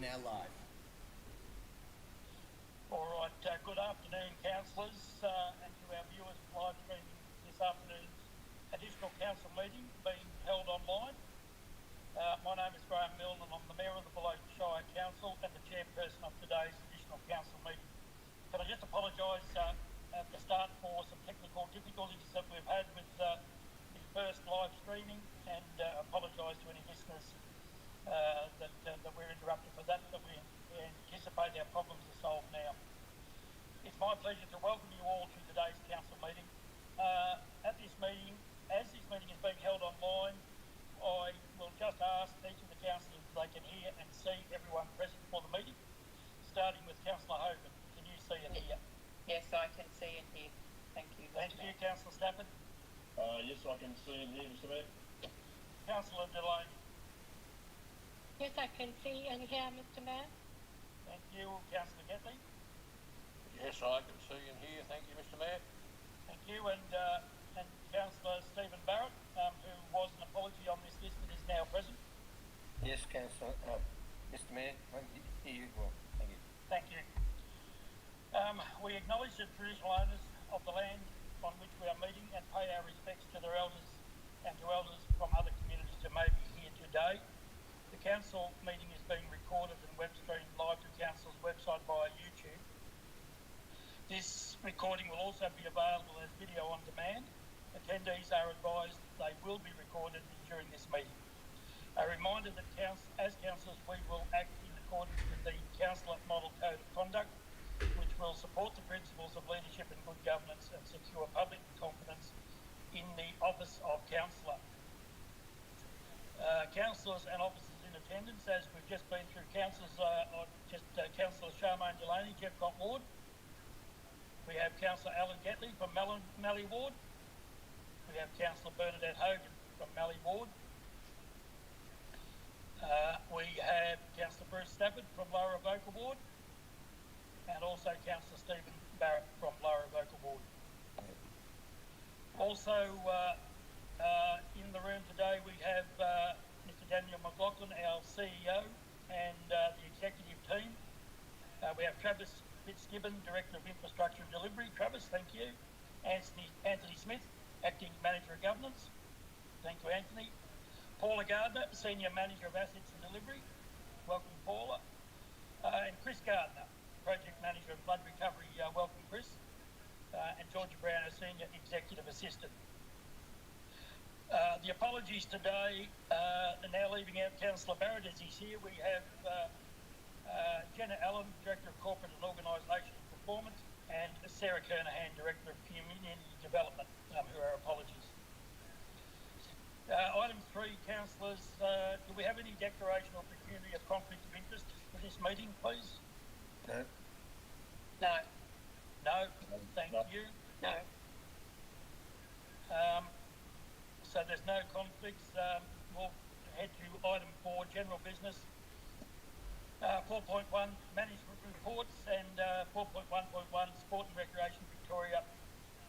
now live. All right, good afternoon, councillors, and to our viewers live streaming this afternoon's additional council meeting being held online. My name is Graham Milne and I'm the Mayor of the Buloke Shire Council and the chairperson of today's additional council meeting. Can I just apologise at the start for some technical difficulties that we've had with the first live streaming, and apologise to any listeners that we're interrupted for that, but we anticipate our problems are solved now. It's my pleasure to welcome you all to today's council meeting. As this meeting is being held online, I will just ask each of the councillors if they can hear and see everyone present for the meeting, starting with Councillor Hogan. Can you see and hear? Yes, I can see and hear. Thank you. Thank you, Councillor Stafford. Yes, I can see and hear, Mr. Mayor. Councillor Delaney. Yes, I can see and hear, Mr. Mayor. Thank you, Councillor Getley. Yes, I can see and hear. Thank you, Mr. Mayor. Thank you, and Councillor Stephen Barrett, who was an apology on this list but is now present. Yes, Councillor. Mr. Mayor, I can hear you well. Thank you. Thank you. We acknowledge the traditional owners of the land on which we are meeting and pay our respects to their elders and to elders from other communities who may be here today. The council meeting is being recorded and web streamed live to council's website via YouTube. This recording will also be available as video on demand. Attendees are advised they will be recorded during this meeting. A reminder that as councillors we will act in accordance with the Councillor Model Code of Conduct, which will support the principles of leadership and good governance and secure public confidence in the office of councillor. Councillors and officers in attendance, as we've just been through, councillors Councillor Charmaine Delaney, Jeffcott Ward. We have Councillor Alan Getley from Mallee Ward. We have Councillor Bernadette Hogan from Mallee Ward. We have Councillor Bruce Stafford from Lower Avoca Ward, and also Councillor Stephen Barrett from Lower Avoca Ward. Also in the room today we have Mr. Daniel McLaughlin, our CEO, and the executive team. We have Travis Fitzgibbon, Director of Infrastructure and Delivery. Travis, thank you. Anthony Smith, Acting Manager of Governance. Thank you, Anthony. Paula Gardner, Senior Manager of Assets and Delivery. Welcome, Paula. And Chris Gardner, Project Manager of Flood Recovery. Welcome, Chris. And Georgia Brown, our Senior Executive Assistant. The apologies today are now leaving out Councillor Barrett as he's here. We have Jenna Allen, Director of Corporate and Organisation Performance, and Sarah Kernahan, Director of Community Development, who are apologies. Item 3, councillors, do we have any declaration or pecuniary of conflict of interest for this meeting, please? No. No. No? Thank you. No. So there's no conflicts. We'll head to item 4, general business. 4.1, management reports, and 4.1.1, Sport and Recreation Victoria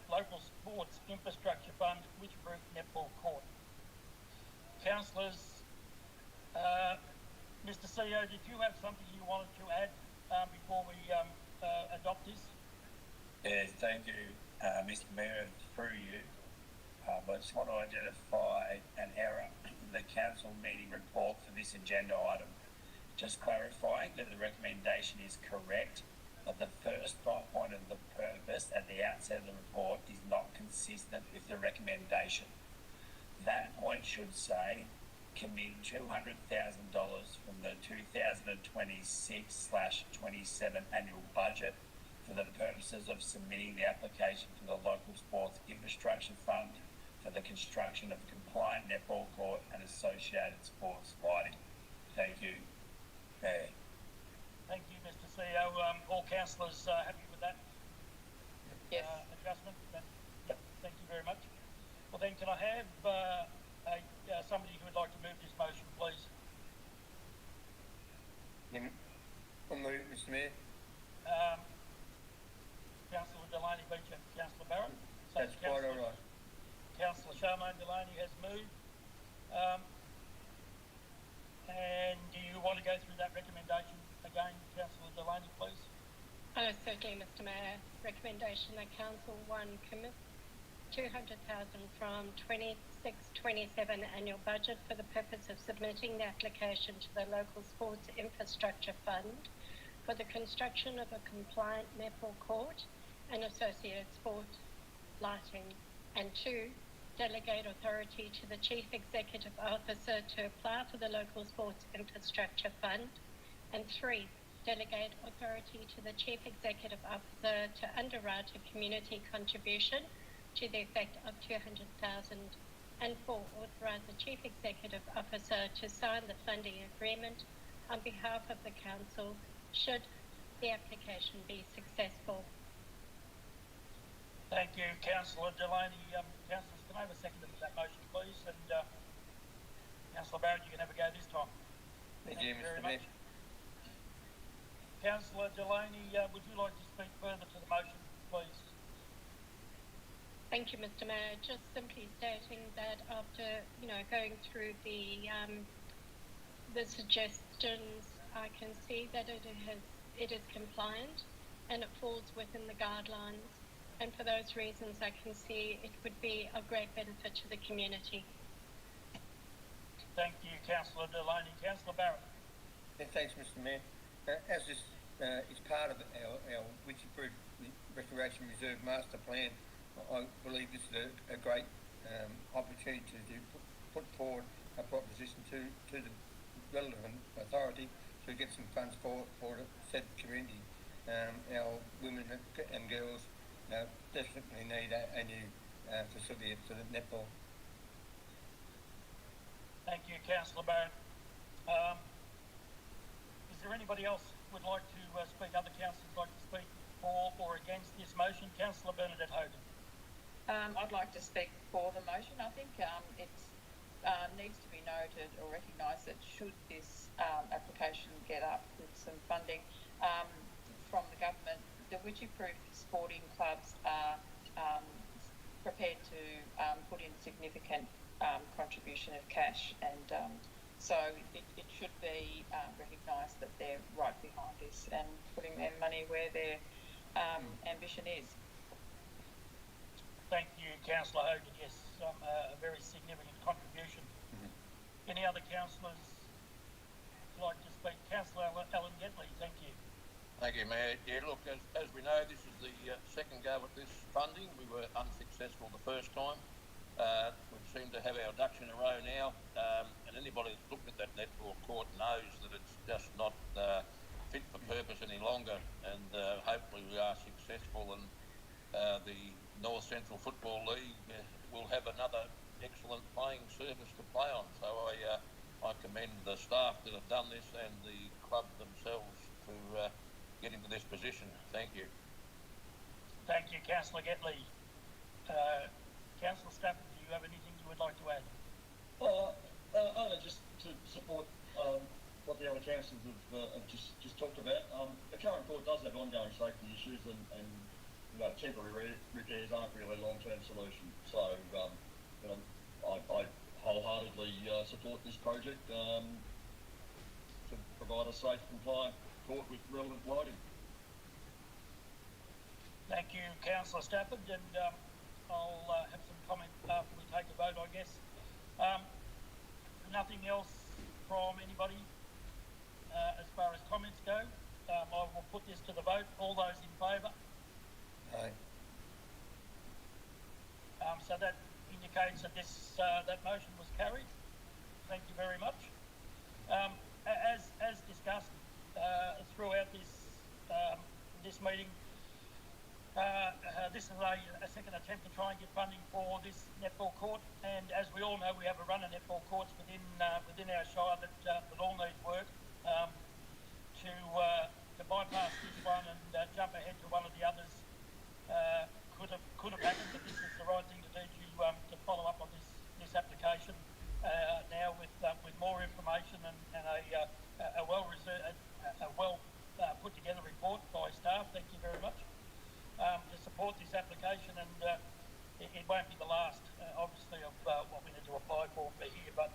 Local Sports Infrastructure Fund, Wychbrook Netball Court. Councillors, Mr. CEO, did you have something you wanted to add before we adopt this? Yeah, thank you, Mr. Mayor, through you. I just want to identify an error in the council meeting report for this agenda item. Just clarifying that the recommendation is correct, but the first point of the purpose at the outset of the report is not consistent with the recommendation. That point should say, commit $200,000 from the 2026/27 annual budget for the purposes of submitting the application for the Local Sports Infrastructure Fund for the construction of a compliant netball court and associated sports lighting. Thank you, Mayor. Thank you, Mr. CEO. All councillors happy with that Yes. adjustment? Yep. Thank you very much. Well then, can I have somebody who would like to move this motion, please? I'll move, Mr. Mayor. Councillor Delaney beat you, Councillor Barrett. So That's quite all right. Councillor Charmaine Delaney has moved. And do you want to go through that recommendation Delaney, please. Certainly, Mr Mayor. Recommendation that Council 1 commit 200,000 from 26-27 annual budget for the purpose of submitting the application to the local sports infrastructure fund for the construction of a compliant netball court and associated sport lighting, and 2, delegate authority to the Chief Executive Officer to apply for the local sports infrastructure fund, and 3, delegate authority to the Chief Executive Officer to underwrite a community contribution to the effect of 200,000, and 4, authorise the Chief Executive Officer to sign the funding agreement on behalf of the Council should the application be successful. Thank you, Councillor Delaney. Councillors, can I have a second to that motion, please? And Councillor Barrett, you can have a go this time. Thank you, very Mr Mayor. much. Councillor Delaney, would you like to speak further to the motion, please? Thank you, Mr Mayor. Just simply stating that after, going through the suggestions, I can see that it is compliant and it falls within the guidelines. And for those reasons, I can see it would be of great benefit to the community. Thank you, Councillor Delaney. Councillor Barrett. Yeah, thanks, Mr Mayor. As this is part of our Witchy-Proof Recreation Reserve Master Plan, I believe this is a great opportunity to put forward a proposition to the relevant authority to get some funds for said community. Our women and girls definitely need a new facility for the netball. Thank you, Councillor Barrett. Is there anybody else would like to speak? Other councillors like to speak for or against this motion? Councillor Bernadette Hogan. I'd like to speak for the motion. I think it needs to be noted or recognised that should this application get up with some funding from the government, the Witchy-Proof sporting clubs are prepared to put in significant contribution of cash, and so it should be recognised that they're right behind this and putting their money where their ambition is. Thank you, Councillor Hogan. Yes, a very significant contribution. Mm-hmm. Any other councillors who'd like to speak? Councillor Alan Getley, thank you. Thank you, Mayor. Yeah, look, as we know, this is the second go at this funding. We were unsuccessful the first time. We seem to have our ducks in a row now, and anybody that's looked at that netball court knows that it's just not fit for purpose any longer, and hopefully we are successful, and the North Central Football League will have another excellent playing surface to play on. So I commend the staff that have done this and the club themselves for getting to this position. Thank you. Thank you, Councillor Getley. Councillor Stafford, do you have anything you would like to add? Only just to support what the other councillors have just talked about. The current court does have ongoing safety issues, and temporary repairs aren't really a long-term solution. So, I wholeheartedly support this project to provide a safe, compliant court with relevant lighting. Thank you, Councillor Stafford, and I'll have some comment after we take a vote, I guess. Nothing else from anybody as far as comments go. I will put this to the vote. All those in favour? Aye. So that indicates that that motion was carried. Thank you very much. As discussed throughout this meeting, this is a second attempt to try and get funding for this netball court, and as we all know, we have a run of netball courts within our shire that all need work. To bypass this one and jump ahead to one of the others could have happened, but this is the right thing to do to follow up on this application now with more information and a well put together report by staff. Thank you very much to support this application, and it won't be the last, obviously, of what we need to apply for here, but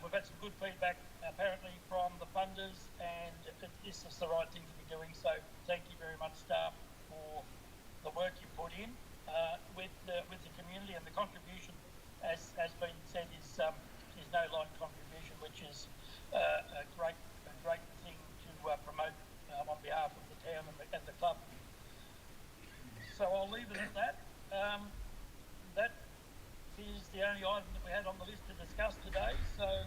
we've had some good feedback apparently from the funders, and this this is the right thing to be doing. So thank you very much, staff, for the work you put in with the community, and the contribution, as has been said, is no light contribution, which is a great thing to promote on behalf of the town and the club. So I'll leave it at that. That is the only item that we had on the list to discuss today. So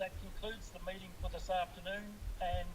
that concludes the meeting for this afternoon, and